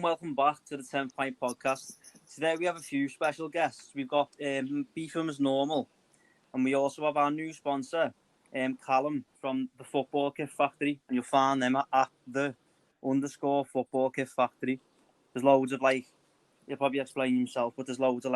Welcome back to the 10 Pint Podcast. Today we have a few special guests. We've got Beefham as normal, and we also have our new sponsor, Callum from the Football Kit Factory, and you'll find them at the _Football Kit Factory. There's loads of you'll probably explain yourself, but there's loads of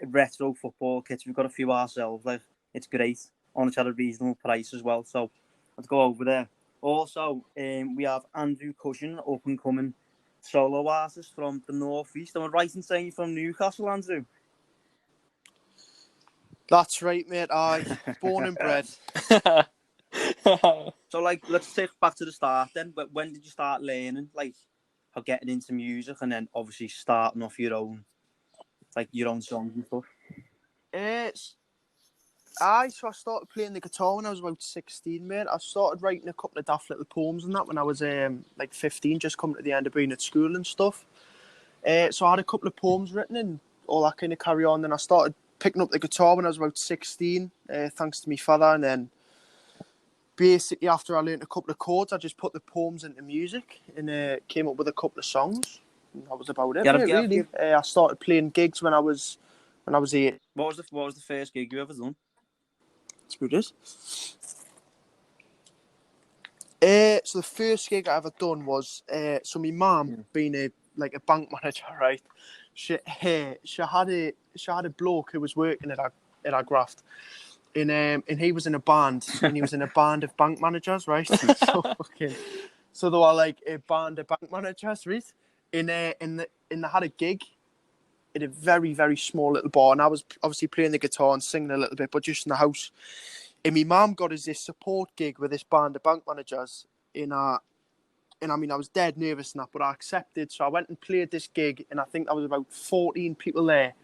retro football kits. We've got a few ourselves. It's great, on at a reasonable price as well. So let's go over there. Also, we have Andrew Cushion, up and coming solo artist from the northeast. Am I right in saying you're from Newcastle, Andrew? That's right, mate. Born and bred. So, let's take back to the start then. But when did you start learning, how getting into music, and then obviously starting off your own songs and stuff? So I started playing the guitar when I was about 16, mate. I started writing a couple of daft little poems and that when I was 15, just coming to the end of being at school and stuff. So I had a couple of poems written and all that kind of carry on. Then I started picking up the guitar when I was about 16, thanks to my father. And then basically after I learned a couple of chords, I just put the poems into music and came up with a couple of songs. And that was about it, really. I started playing gigs when I was 8. What was the first gig you ever done? So the first gig I ever done was so my mum being a bank manager, right? She had a bloke who was working at our graft, and he was in a band, and he was in a band of bank managers, right? So they were like a band of bank managers, right? And they had a gig in a very, very small little bar, and I was obviously playing the guitar and singing a little bit, but just in the house. And my mum got us this support gig with this band of bank managers and I was dead nervous and that, but I accepted. So I went and played this gig, and I think there was about 14 people there,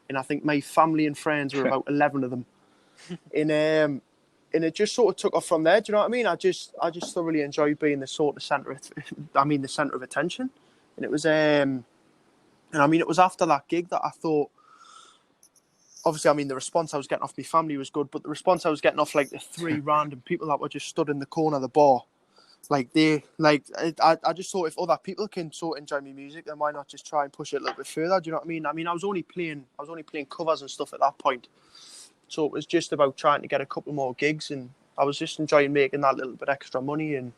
and I think my family and friends were about 11 of them. And it just sort of took off from there. Do you know what I mean? I just thoroughly enjoyed being the sort of centre of attention. And it was it was after that gig that I thought, obviously, the response I was getting off my family was good, but the response I was getting off the 3 random people that were just stood in the corner of the bar, I just thought if other people can sort of enjoy my music, then why not just try and push it a little bit further? Do you know what I mean? I was only playing covers and stuff at that point, so it was just about trying to get a couple more gigs, and I was just enjoying making that little bit extra money and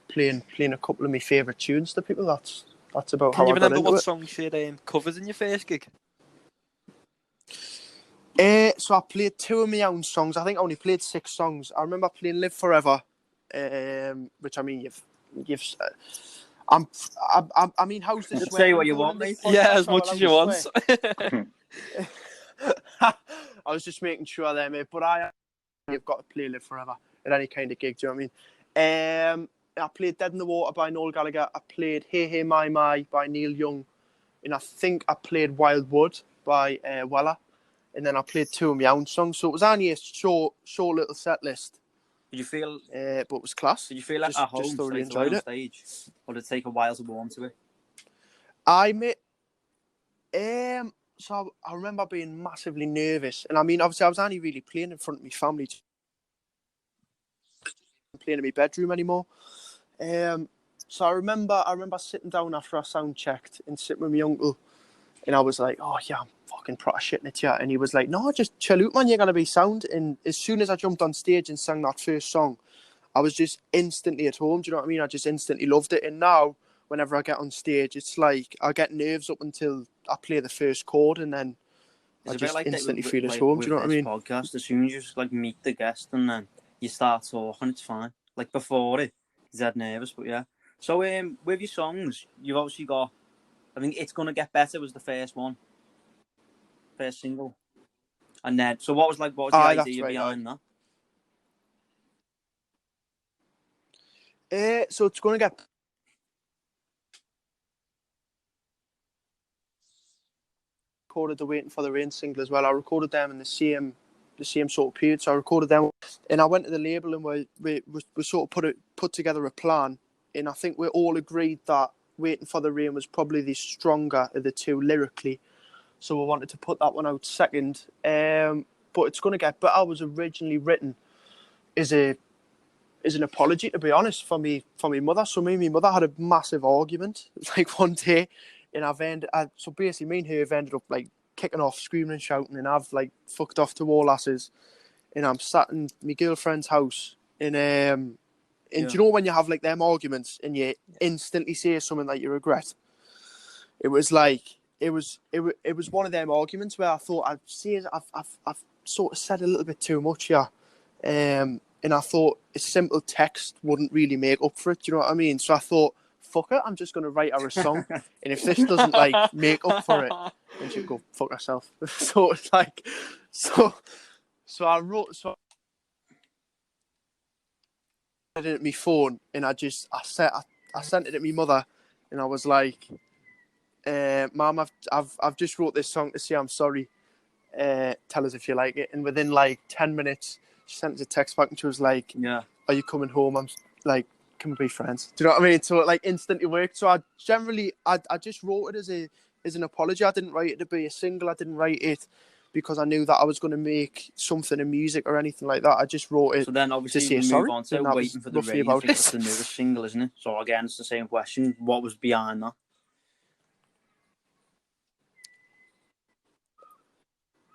playing a couple of my favourite tunes to people. That's about how I got into it. Can you remember what songs you covers in your first gig? So I played 2 of my own songs. I think I only played 6 songs. I remember playing "Live Forever," which how's this? Say what you want, mate. Yeah, as much as you want. I was just making sure there, mate. But you've got to play "Live Forever" at any kind of gig. Do you know what I mean? I played "Dead in the Water" by Noel Gallagher. I played "Hey Hey My My" by Neil Young, and I think I played "Wild Wood" by Weller. And then I played 2 of my own songs, so it was only a short little set list. Did you feel? But it was class. Did you feel at home? Just thoroughly enjoyed it. Stage, or did it take a while to warm to it? So I remember being massively nervous, and obviously I was only really playing in front of my family. Playing in my bedroom anymore. So I remember sitting down after I sound checked and sitting with my uncle, and I was like, "Oh yeah, I'm fucking proper shitting it here." And he was like, "No, just chill out, man. You're gonna be sound." And as soon as I jumped on stage and sang that first song, I was just instantly at home. Do you know what I mean? I just instantly loved it. And now, whenever I get on stage, it's like I get nerves up until I play the first chord, and then I just instantly feel at home. Do you know what I mean? Podcast, as soon as you just meet the guest and then you start talking, it's fine. Before it, he's dead nervous, but yeah. So with your songs, you've obviously got. I think "It's Gonna Get Better" was the first single, and then what was the idea behind that? So it's gonna get. Recorded the "Waiting for the Rain" single as well. I recorded them in the same sort of period. So I recorded them, and I went to the label, and we sort of put together a plan, and I think we all agreed that "Waiting for the Rain" was probably the stronger of the 2 lyrically, so we wanted to put that one out second. But "It's Gonna Get Better" was originally written as an apology, to be honest, for me mother. So me and my mother had a massive argument one day, so basically me and her have ended up like kicking off, screaming and shouting, and I've like fucked off to all asses, and I'm sat in my girlfriend's house, and do you know when you have like them arguments and you instantly say something that you regret? It was like it was one of them arguments where I thought I've sort of said a little bit too much here, and I thought a simple text wouldn't really make up for it. Do you know what I mean? So I thought, fuck it, I'm just gonna write her a song, and if this doesn't like make up for it, then she'll go fuck herself. So it's like, so I it at my phone, and I sent it to my mother, and I was like, Mum, I've just wrote this song to say I'm sorry. Tell us if you like it. And within like 10 minutes, she sent us a text back, and she was like, are you coming home? I'm like, can we be friends? Do you know what I mean? So it like instantly worked. So I just wrote it as an apology. I didn't write it to be a single. I didn't write it because I knew that I was going to make something in music or anything like that. I just wrote it. So then obviously to say you sorry, move on to Waiting for the Rain. I think that's the newest single, isn't it? So again, it's the same question. What was behind that?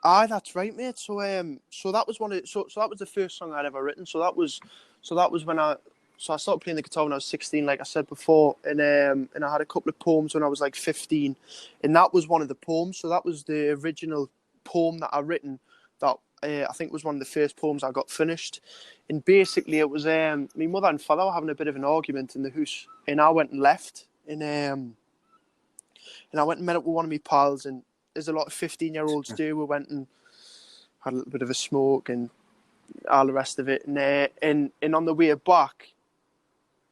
Aye, that's right, mate. So that was that was the first song I'd ever written. So that was when I started playing the guitar when I was 16, like I said before, and I had a couple of poems when I was like 15, and that was one of the poems. So that was the original poem that I written. That I think was one of the first poems I got finished. And basically, it was my mother and father were having a bit of an argument in the house, and I went and left, and I went and met up with one of my pals, and as a lot of 15-year-olds do, we went and had a little bit of a smoke and all the rest of it. And on the way back,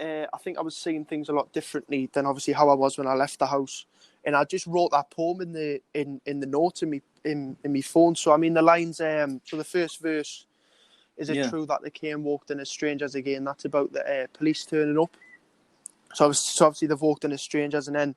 I think I was seeing things a lot differently than obviously how I was when I left the house. And I just wrote that poem in the notes in my phone. So I mean the lines. So the first verse is it true that they came walked in as strangers again? That's about the police turning up. So obviously they've walked in as strangers, and then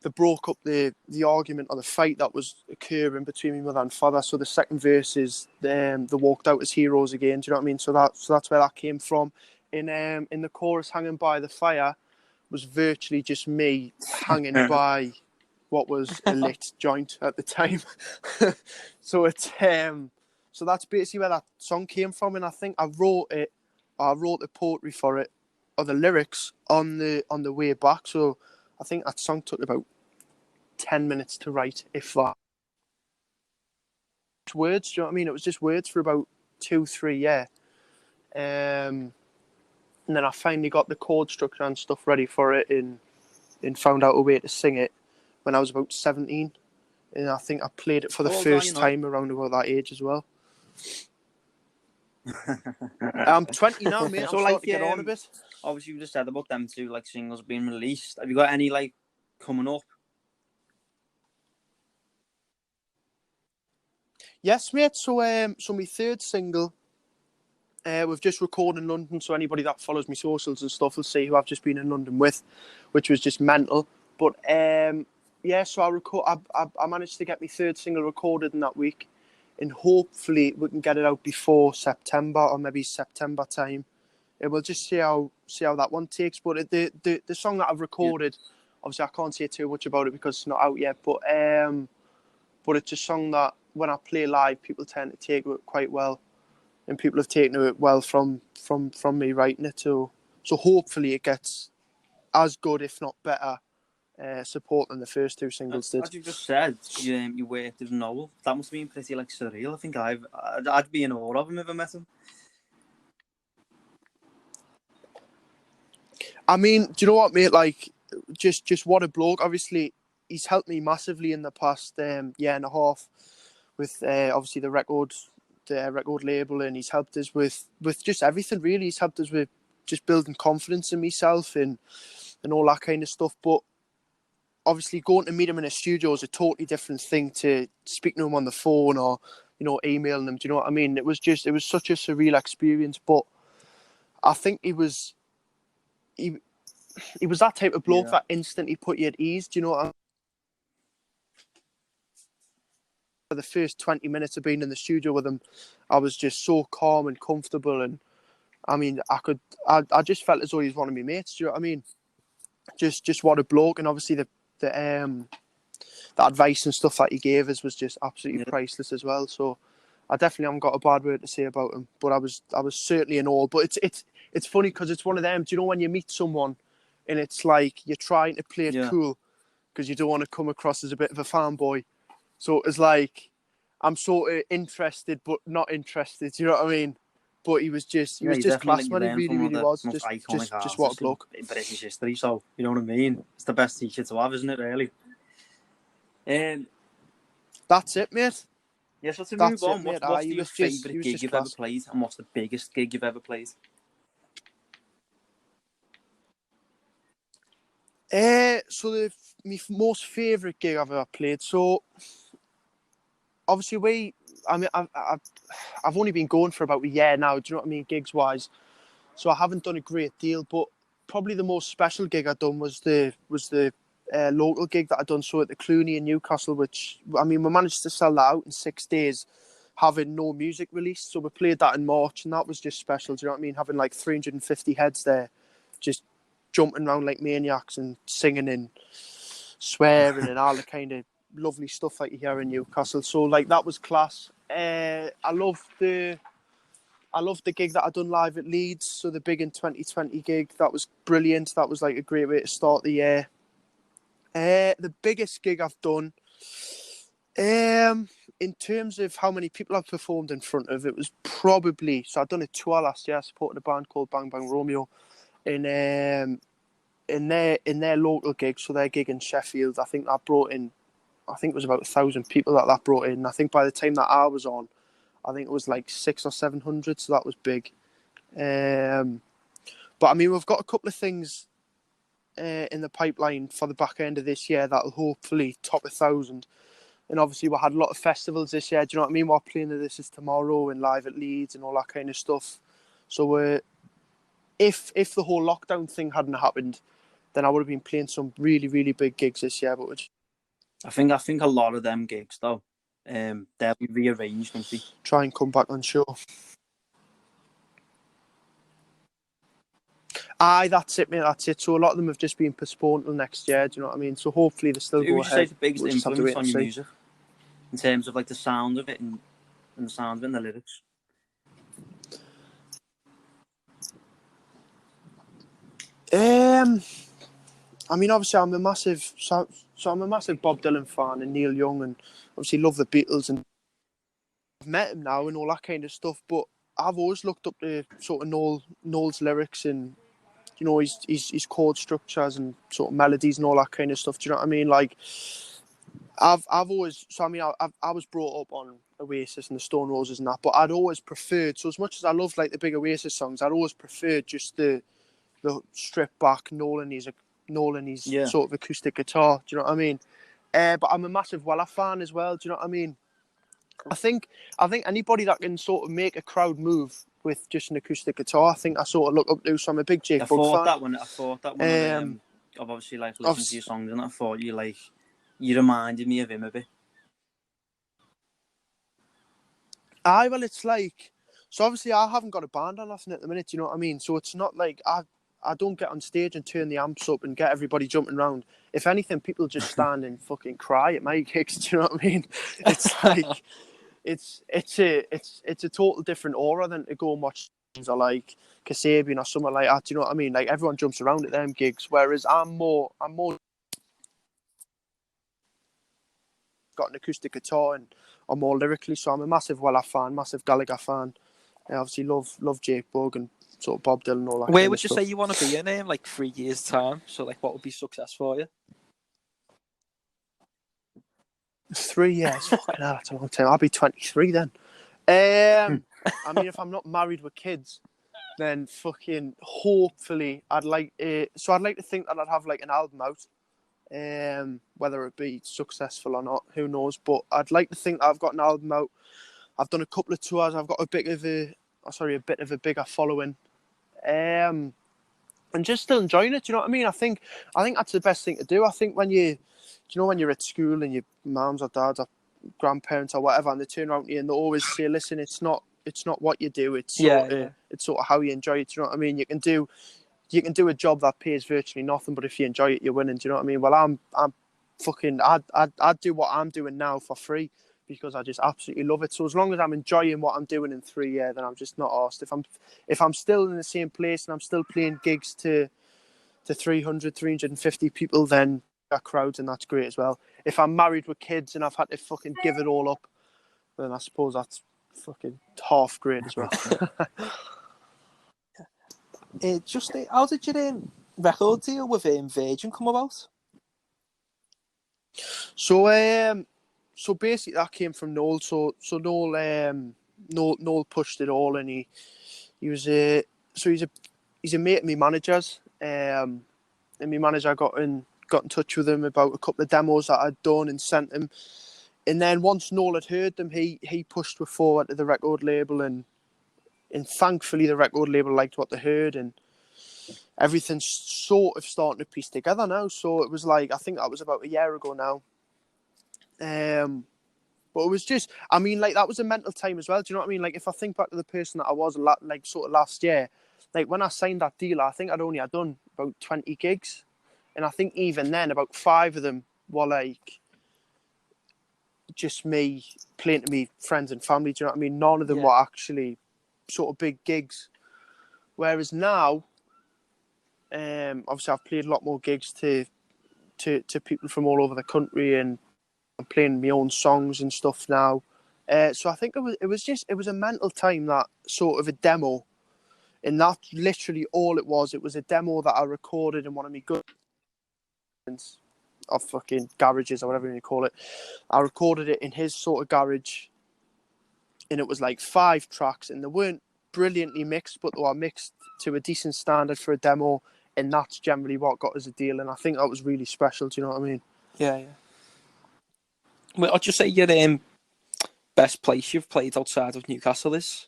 they broke up the argument or the fight that was occurring between my mother and father. So the second verse is they walked out as heroes again. Do you know what I mean? So that's where that came from. In the chorus, hanging by the fire, was virtually just me hanging by what was a lit joint at the time. So it's so that's basically where that song came from, and I think I wrote the poetry for it or the lyrics on the way back. So I think that song took about 10 minutes to write, if that. Words, do you know what I mean? It was just words for about 2-3 years. And then I finally got the chord structure and stuff ready for it and found out a way to sing it when I was about 17. And I think I played it for the first time around about that age as well. I'm 20 now, mate. So I'm starting to get on a bit. Obviously, you just said about them two like singles being released. Have you got any like coming up? Yes, mate. So my third single, we've just recorded in London. So anybody that follows me socials and stuff will see who I've just been in London with, which was just mental. But so I managed to get my third single recorded in that week, and hopefully we can get it out before September or maybe September time. And we'll just see how that one takes. But the song that I've recorded, obviously I can't say too much about it because it's not out yet. But it's a song that when I play live, people tend to take it quite well, and people have taken it well from me writing it. So hopefully it gets as good, if not better, support than the first two singles did. As you just said, you worked with Noel. That must have been pretty like surreal. I think I'd be in awe of him if I met him. I mean, do you know what, mate? Like, just what a bloke. Obviously, he's helped me massively in the past year and a half with obviously the record label, and he's helped us with just everything really. He's helped us with just building confidence in myself and all that kind of stuff. But obviously, going to meet him in a studio is a totally different thing to speaking to him on the phone or emailing him. Do you know what I mean? It was such a surreal experience. But I think he was that type of bloke that instantly put you at ease. Do you know what I mean? For the first 20 minutes of being in the studio with him, I was just so calm and comfortable, and I mean, I just felt as though he was one of my mates. Do you know what I mean? Just what a bloke, and obviously the the advice and stuff that he gave us was just absolutely priceless as well. So I definitely haven't got a bad word to say about him. But I was certainly in awe. But it's funny because it's one of them. Do you know when you meet someone and it's like you're trying to play it cool because you don't want to come across as a bit of a fanboy. So it's like I'm sort of interested but not interested. Do you know what I mean? But he was just class, man. He really was. Just what a bloke. In British history, so you know what I mean. It's the best teacher to have, isn't it? Really. That's it, mate. Yeah, so to move on, what's your favourite gig you've ever played, and what's the biggest gig you've ever played? So my most favourite gig I've ever played. So obviously I've only been going for about a year now. Do you know what I mean, gigs wise? So I haven't done a great deal, but probably the most special gig I've done was the local gig that I'd done. So at the Clooney in Newcastle, which I mean we managed to sell that out in 6 days, having no music released. So we played that in March, and that was just special. Do you know what I mean? Having like 350 heads there, just jumping around like maniacs and singing and swearing and all the kind of lovely stuff that you hear in Newcastle. So like that was class. I love the gig that I done live at Leeds. So the Big in 2020 gig, that was brilliant. That was like a great way to start the year. The biggest gig I've done, in terms of how many people I've performed in front of, it was probably, so I'd done a tour last year. I supported a band called Bang Bang Romeo in their local gig. So their gig in Sheffield, I think that brought in, I think it was about 1,000 people that brought in. I think by the time that I was on, I think it was like 600 or 700. So that was big. But I mean, we've got a couple of things in the pipeline for the back end of this year that'll hopefully top 1,000. And obviously we had a lot of festivals this year. Do you know what I mean? We're playing the This Is Tomorrow and live at Leeds and all that kind of stuff. So if the whole lockdown thing hadn't happened, then I would have been playing some really, really big gigs this year. But I think a lot of them gigs though, they'll be rearranged, won't they? Try and come back on show. Aye, that's it, mate. That's it. So a lot of them have just been postponed till next year. Do you know what I mean? So hopefully they still go ahead. Who would you say is the biggest influence on your music in terms of like the sound of it and the sound of it and the lyrics? I mean, obviously, I'm a massive Bob Dylan fan and Neil Young, and obviously love the Beatles, and I've met him now and all that kind of stuff. But I've always looked up to sort of Noel's lyrics and, you know, his chord structures and sort of melodies and all that kind of stuff. Do you know what I mean? Like, I've always, so I mean, I was brought up on Oasis and the Stone Roses and that, but I'd always preferred, so as much as I love like the big Oasis songs, I'd always preferred just the stripped back Noel and his sort of acoustic guitar. Do you know what I mean? But I'm a massive Weller fan as well. Do you know what I mean? I think anybody that can sort of make a crowd move with just an acoustic guitar, I think I sort of look up to. So I'm a big Jake Bugg fan. I thought that one. I've obviously like listened to your songs, and I thought you reminded me of him a bit. Aye, well, it's like, so obviously I haven't got a band or nothing at the minute. You know what I mean? So it's not like I don't get on stage and turn the amps up and get everybody jumping around. If anything, people just stand and fucking cry at my gigs. Do you know what I mean? It's like it's a total different aura than to go and watch things or like Kasabian or something like that. Do you know what I mean? Like everyone jumps around at them gigs, whereas I'm more got an acoustic guitar and I'm more lyrically. So I'm a massive Weller fan, massive Gallagher fan. I obviously love Jake Bugg and sort of Bob Dylan and all that. Where would you say you want to be in like 3 years' time? So like, what would be success for you? 3 years, fucking hell, that's a long time. I'll be 23 then. I mean, if I'm not married with kids, then fucking hopefully I'd like to think that I'd have like an album out. Whether it be successful or not, who knows? But I'd like to think that I've got an album out. I've done a couple of tours. I've got a bit of a bigger following, and just still enjoying it. Do you know what I mean? I think that's the best thing to do. I think when you're at school and your mums or dads or grandparents or whatever, and they turn around to you and they always say, "Listen, it's not what you do. It's sort of how you enjoy it." Do you know what I mean? You can do a job that pays virtually nothing, but if you enjoy it, you're winning. Do you know what I mean? Well, I'd do what I'm doing now for free because I just absolutely love it. So as long as I'm enjoying what I'm doing in 3 years, then I'm just not asked. If I'm still in the same place and I'm still playing gigs to 300, 350 people, then that crowds, and that's great as well. If I'm married with kids and I've had to fucking give it all up, then I suppose that's fucking half great as well. How did your record deal with Virgin come about? So basically that came from Noel. So Noel pushed it all, and he's a mate of my manager's. And my manager got in touch with him about a couple of demos that I'd done and sent him. And then once Noel had heard them, he pushed me forward to the record label, and thankfully the record label liked what they heard, and everything's sort of starting to piece together now. So it was like, I think that was about a year ago now. But it was just, I mean, like, that was a mental time as well. Do you know what I mean? Like, if I think back to the person that I was, like, sort of last year, like, when I signed that deal, I think I'd done about 20 gigs. And I think even then, about 5 of them were, like, just me playing to me friends and family. Do you know what I mean? None of them were actually sort of big gigs. Whereas now, obviously I've played a lot more gigs to people from all over the country, and I'm playing my own songs and stuff now. So I think it was a mental time, that sort of a demo, and that's literally all it was. It was a demo that I recorded in one of my good of fucking garages or whatever you call it. I recorded it in his sort of garage, and it was like 5 tracks, and they weren't brilliantly mixed, but they were mixed to a decent standard for a demo, and that's generally what got us a deal. And I think that was really special. Do you know what I mean? Yeah. Well, I'll just say your best place you've played outside of Newcastle is?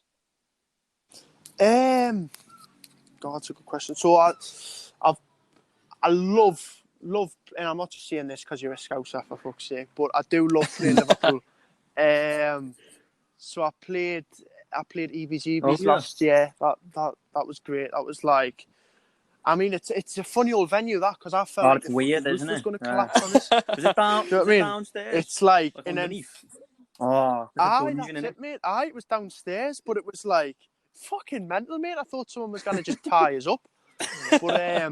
God, that's a good question. So I love, and I'm not just saying this because you're a Scouser, for fuck's sake, but I do love playing Liverpool. So I played EBGB's last year. That was great. That was like, I mean, it's a funny old venue, that, because I felt like it's weird, isn't it? was going to collapse on us. Was it down? Do you know what I mean? Downstairs? It's like and underneath. Then, That's it, mate. It was downstairs, but it was like fucking mental, mate. I thought someone was going to just tie us up. But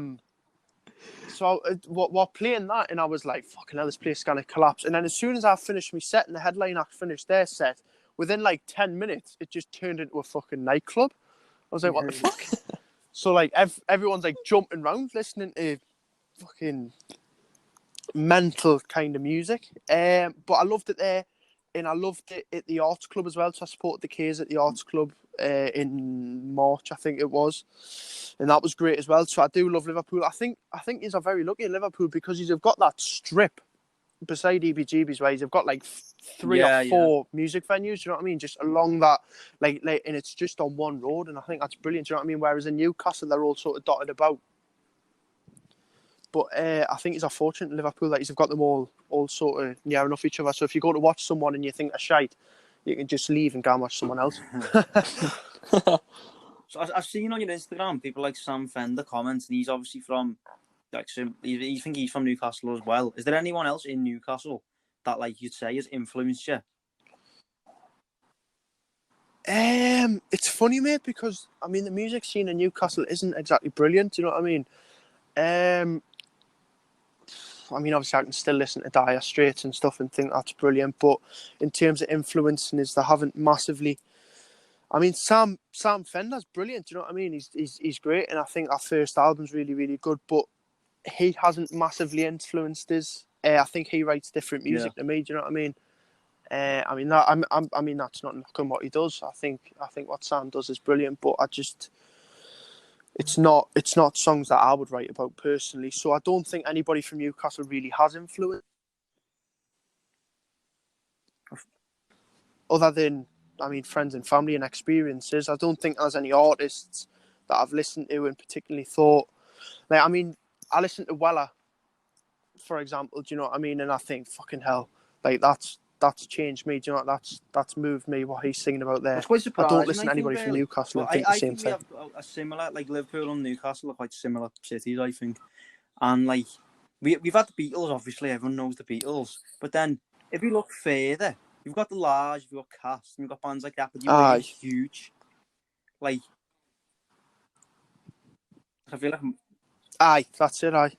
so we're playing that, and I was like, fucking hell, this place is going to collapse. And then as soon as I finished my set and the headline act finished their set, within like 10 minutes, it just turned into a fucking nightclub. I was like, what the fuck? So like everyone's like jumping around listening to fucking mental kind of music. But I loved it there, and I loved it at the Arts Club as well. So I supported the K's at the Arts Club in March, I think it was, and that was great as well. So I do love Liverpool. I think he's very lucky in Liverpool because he's got that strip beside EBGB's, where he's got like 3 or 4 music venues. You know what I mean? Just along that, like, and it's just on one road, and I think that's brilliant. You know what I mean? Whereas in Newcastle, they're all sort of dotted about. But I think he's fortunate in Liverpool that he's got them all sort of near enough each other. So if you go to watch someone and you think they're shite, you can just leave and go and watch someone else. So I've seen on your Instagram people like Sam Fender comments, and he's obviously from, like, you think he's from Newcastle as well. Is there anyone else in Newcastle that, like, you'd say has influenced you? It's funny, mate, because I mean the music scene in Newcastle isn't exactly brilliant. You know what I mean? I mean, obviously, I can still listen to Dire Straits and stuff and think that's brilliant. But in terms of influencing, they haven't massively. I mean, Sam Fender's brilliant. You know what I mean? He's great, and I think our first album's really, really good. But he hasn't massively influenced us. I think he writes different music to me. Do you know what I mean? I mean that's not knocking what he does. I think what Sam does is brilliant, but it's not songs that I would write about personally. So I don't think anybody from Newcastle really has influence, other than, I mean, friends and family and experiences. I don't think there's any artists that I've listened to and particularly thought, like, I mean, I listened to Weller, for example. Do you know what I mean? And I think, fucking hell, like that's changed me. Do you know, that's moved me, what he's singing about there. It's quite surprising. I don't listen to anybody from Newcastle and think the same thing. I think we have a similar, like, Liverpool and Newcastle are quite similar cities, I think. And, like, we've had the Beatles, obviously, everyone knows the Beatles. But then, if you look further, you've got the Large, you've got Cast, and you've got bands like that, but you were huge. Like, I feel like... Aye, that's it, aye.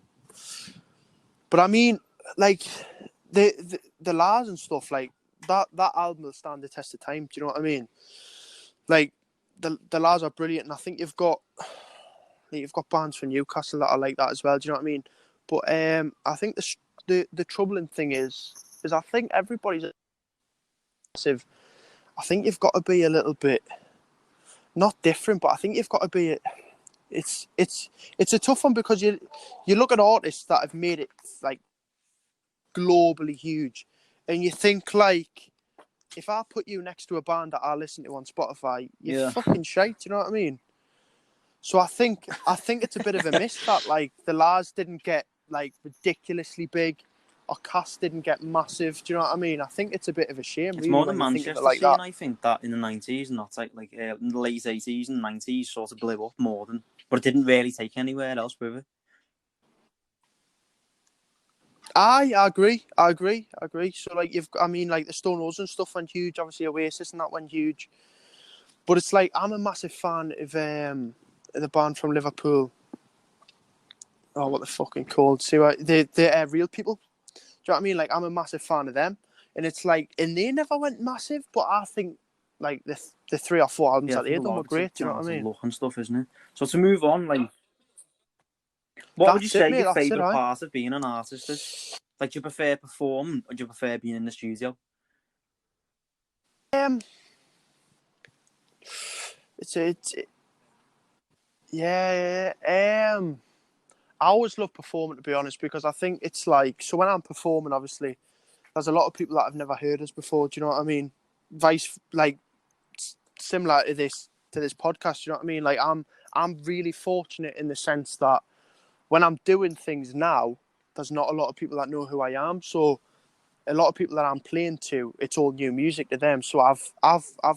But I mean, like, the Lars and stuff, like, that album will stand the test of time, do you know what I mean? Like, the Lars are brilliant, and I think you've got bands from Newcastle that are like that as well, do you know what I mean? But I think the troubling thing is I think everybody's massive. I think you've got to be a little bit, not different, but I think you've got to be... It's a tough one because you look at artists that have made it like globally huge, and you think like, if I put you next to a band that I listen to on Spotify, you're fucking shite. You know what I mean? So I think it's a bit of a miss that like the Lars didn't get like ridiculously big, or Cast didn't get massive. Do you know what I mean? I think it's a bit of a shame. It's really, more than when you think Manchester of it like scene, that. I think, that in the 90s, and that's like in the late 80s and 90s sort of blew up more than... But it didn't really take anywhere else with it. I agree. So like like the Stone Roses and stuff went huge. Obviously Oasis and that went huge. But it's like, I'm a massive fan of the band from Liverpool. Oh, what the fucking called? See what the Real People. Do you know what I mean? Like, I'm a massive fan of them, and it's like, and they never went massive, but I think like the 3 or 4 albums that they done were great. Do you know what I mean? Look and stuff, isn't it? So to move on, like, what would you say your favourite part of being an artist is? Like, do you prefer performing, or do you prefer being in the studio? I always love performing, to be honest, because I think it's like, so when I'm performing, obviously, there's a lot of people that have never heard us before. Do you know what I mean? Similar to this podcast. Do you know what I mean? Like, I'm really fortunate in the sense that when I'm doing things now, there's not a lot of people that know who I am. So a lot of people that I'm playing to, it's all new music to them. So I've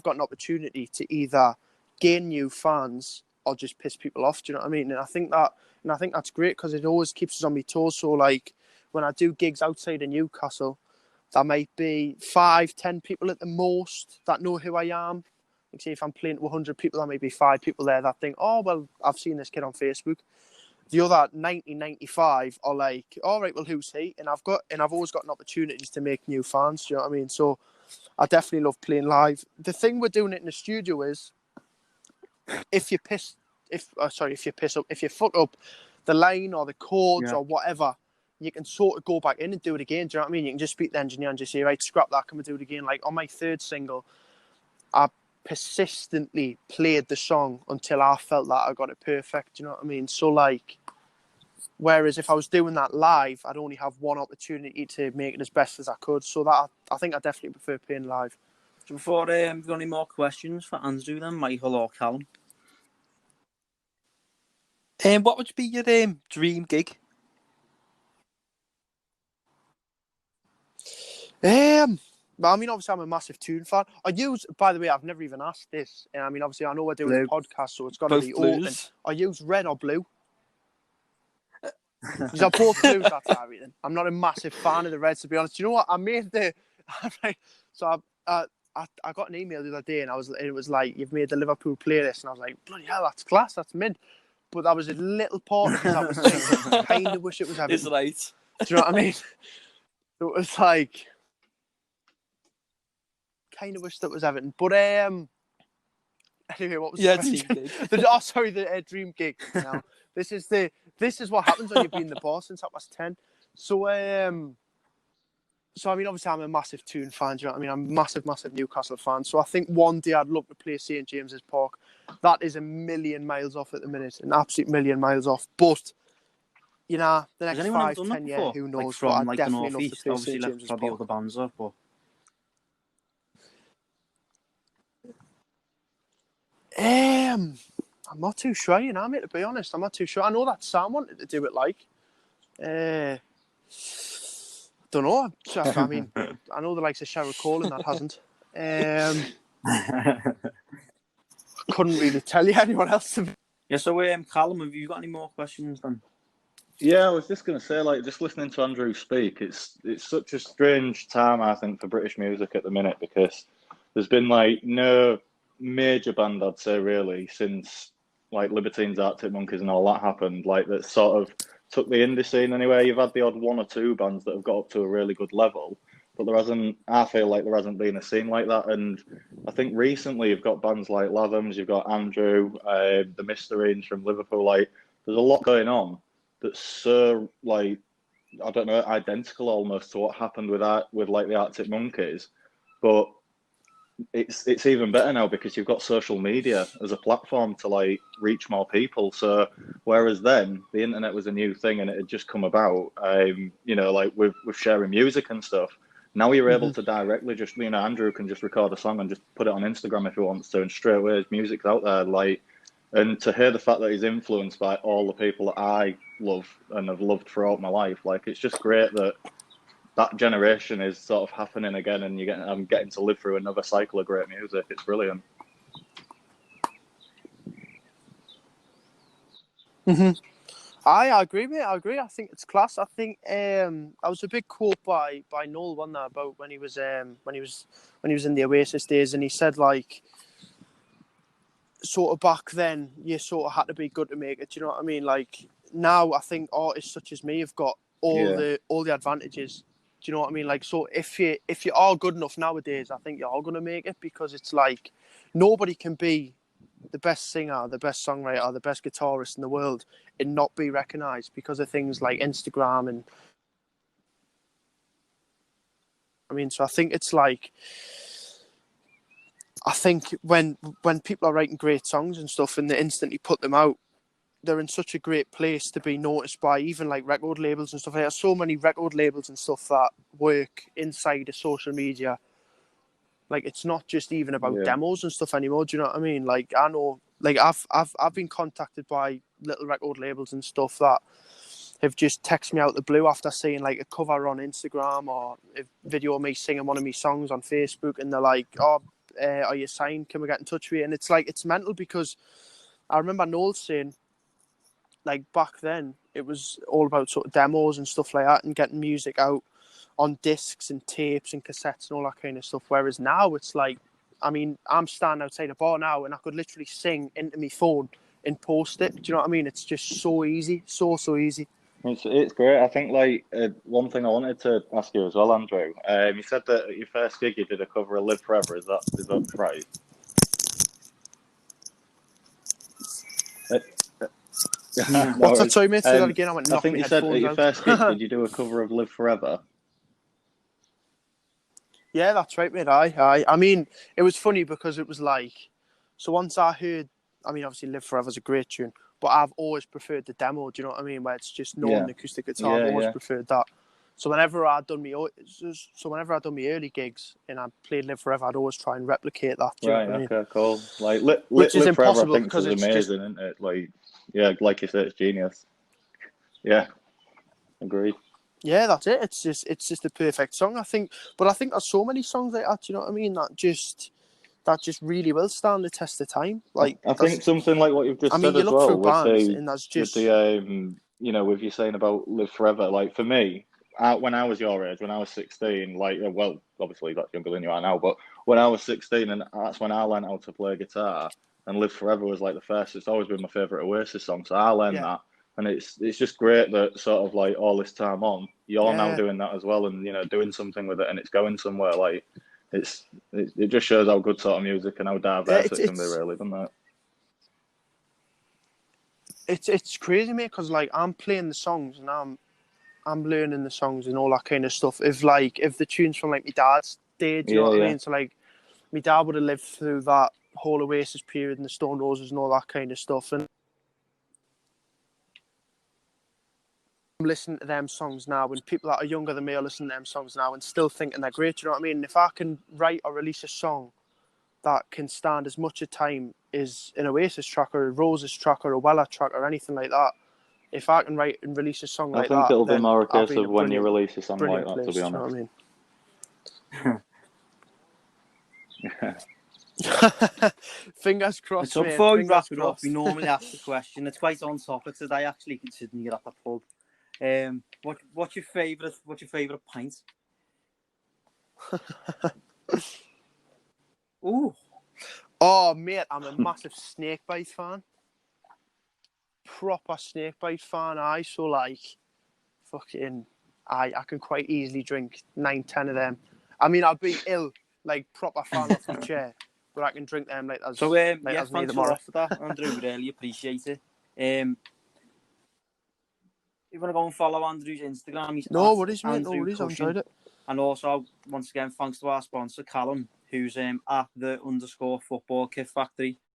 got an opportunity to either gain new fans or just piss people off. Do you know what I mean? And I think that's great because it always keeps us on my toes. So like, when I do gigs outside of Newcastle, there might be 5-10 people at the most that know who I am. Like, say if I'm playing to 100 people, there may be 5 people there that think, oh well, I've seen this kid on Facebook. The other 95 are like, all right, well, who's he? And I've always got an opportunity to make new fans. Do you know what I mean? So I definitely love playing live. The thing we're doing it in the studio is, if you fuck up the line or the chords or whatever, you can sort of go back in and do it again. Do you know what I mean? You can just speak to the engineer and just say, right, scrap that, can we do it again? Like on my 3rd single, I persistently played the song until I felt that I got it perfect. Do you know what I mean? So like, whereas if I was doing that live, I'd only have one opportunity to make it as best as I could. So that I think I definitely prefer playing live. So before we've got any more questions for Andrew then, Michael or Callum? What would be your dream gig? I mean, obviously, I'm a massive Tune fan. By the way, I've never even asked this. And I mean, obviously, I know we're doing a podcast, so it's got to be open. I use red or blue. These are both blues, that's everything. I'm not a massive fan of the reds, to be honest. You know what? I made so I got an email the other day, and it was like, you've made the Liverpool playlist, and I was like, bloody hell, that's class, that's mint. But that was a little part of me that was like, kind of wish it was everything. It's right. Do you know what I mean? It was like, kind of wish that was Everton. But anyway, what was the question? The dream gig. Now, this is what happens when you've been in the bar since 10:30. So I mean, obviously, I'm a massive Tune fan. Do you know what I mean? I'm a massive Newcastle fan. So I think one day I'd love to play St James's Park. That is a million miles off at the minute, an absolute million miles off. But you know, the next 5-10 years, who knows? Like from but I'd like definitely the love to play obviously, St James's probably Park. other bands up, but I'm not too sure, you know, mate, to be honest. I'm not too sure. I know that Sam wanted to do it like. Don't know. I mean, I know the likes of Cheryl Cole and that hasn't. Couldn't really tell you anyone else. Yeah, so Callum, have you got any more questions then? Yeah, I was just going to say, like, just listening to Andrew speak, it's such a strange time, I think, for British music at the minute because there's been like no major band, I'd say, really, since like Libertines, Arctic Monkeys, and all that happened. Like that sort of took the indie scene anywhere. You've had the odd one or two bands that have got up to a really good level, but there hasn't. I feel like there hasn't been a scene like that. And I think recently you've got bands like Lathams, you've got Andrew, the Mysterines from Liverpool. Like, there's a lot going on that's so like I don't know, identical almost to what happened with like the Arctic Monkeys, but it's even better now because you've got social media as a platform to like reach more people. So whereas then the internet was a new thing and it had just come about, you know, like with sharing music and stuff. Now you're able to directly just, you know, Andrew can just record a song and just put it on Instagram if he wants to, and straight away his music's out there. Like, and to hear the fact that he's influenced by all the people that I love and have loved throughout my life, like it's just great that that generation is sort of happening again, and I'm getting to live through another cycle of great music. It's brilliant. I agree, mate. I agree. I think it's class. I think I was a big quote by Noel one there about when he was in the Oasis days, and he said like sort of back then you sort of had to be good to make it. Do you know what I mean? Like now, I think artists such as me have got all the advantages. Do you know what I mean? Like, so if you are good enough nowadays, I think you are gonna make it, because it's like nobody can be the best singer, the best songwriter, the best guitarist in the world and not be recognised because of things like Instagram. And I mean, so I think it's like, I think when people are writing great songs and stuff and they instantly put them out, they're in such a great place to be noticed by even like record labels and stuff. There are so many record labels and stuff that work inside of social media. Like, it's not just even about demos and stuff anymore. Do you know what I mean? Like, I know, like I've been contacted by little record labels and stuff that have just texted me out the blue after seeing like a cover on Instagram or a video of me singing one of my songs on Facebook, and they're like, "Oh, are you signed? Can we get in touch with you?" And it's like, it's mental, because I remember Noel saying, like, back then it was all about sort of demos and stuff like that and getting music out on discs and tapes and cassettes and all that kind of stuff. Whereas now it's like, I mean, I'm standing outside a bar now and I could literally sing into my phone and post it. Do you know what I mean? It's just so easy, so easy. It's great. I think like one thing I wanted to ask you as well, Andrew. You said that at your first gig you did a cover of "Live Forever." Is that right? No What's that? worries. Sorry, mate. Say that again. I went I knock think my you said at headphones your out. first gig, did you do a cover of "Live Forever"? Yeah, that's right, mate. I mean, it was funny because it was like, so once I heard, I mean, obviously "Live Forever" is a great tune, but I've always preferred the demo. Do you know what I mean? Where it's just normal acoustic guitar. I've always preferred that. So whenever I'd done my early gigs and I played "Live Forever," I'd always try and replicate that. Do you know what I mean? Okay, cool. Like Which is Live Forever, I impossible think because is it's amazing, just, isn't it? Like, yeah, like you said, it's genius. Yeah, agreed. yeah, that's it. It's just the perfect song, I think. But I think there's so many songs like that. Do you know what I mean? That just really will stand the test of time. Like, I think something like what you've I just mean, said you as look well through bands and there's with just, the you know, with you saying about "Live Forever." Like for me, when I was your age, when I was 16, like well, obviously that's younger than you are now, but when I was 16, and that's when I learned how to play guitar, and "Live Forever" was like the first. It's always been my favorite Oasis song, so I learned that, and it's just great that sort of like all this time on, you're now doing that as well, and you know, doing something with it, and it's going somewhere. Like it just shows how good sort of music and how diverse it can be, really, doesn't it? It's crazy, mate, because like I'm playing the songs and I'm learning the songs and all that kind of stuff. If the tunes from like my dad's day, do you know what I mean? So like my dad would have lived through that whole Oasis period and the Stone Roses and all that kind of stuff, and I'm listening to them songs now, and people that are younger than me are listening to them songs now and still thinking they're great. Do you know what I mean? If I can write or release a song that can stand as much of time as an Oasis track or a Roses track or a Weller track or anything like that, if I can write and release a song like that, I think it'll be more a I'll case be in of a when you release a song like that, place, to be do you know honest. what I mean? Fingers crossed, So mate. before we Fingers wrap it up, crossed. we normally ask the question. It's quite on topic today, actually, considering you're at the pub. What's your favourite pint? Ooh. Oh, mate, I'm a massive snakebite fan. Proper snakebite fan, so like, fucking, I can quite easily drink 9, 10 of them. I mean, I'll be ill, like proper fan off my chair, but I can drink them like as So, like yeah, as thanks a tomorrow. lot for that, Andrew. We really appreciate it. If you want to go and follow Andrew's Instagram, he's No at worries, mate. No Andrew worries. I Cushion. enjoyed it. And also, once again, thanks to our sponsor, Callum, who's at the _football kit factory.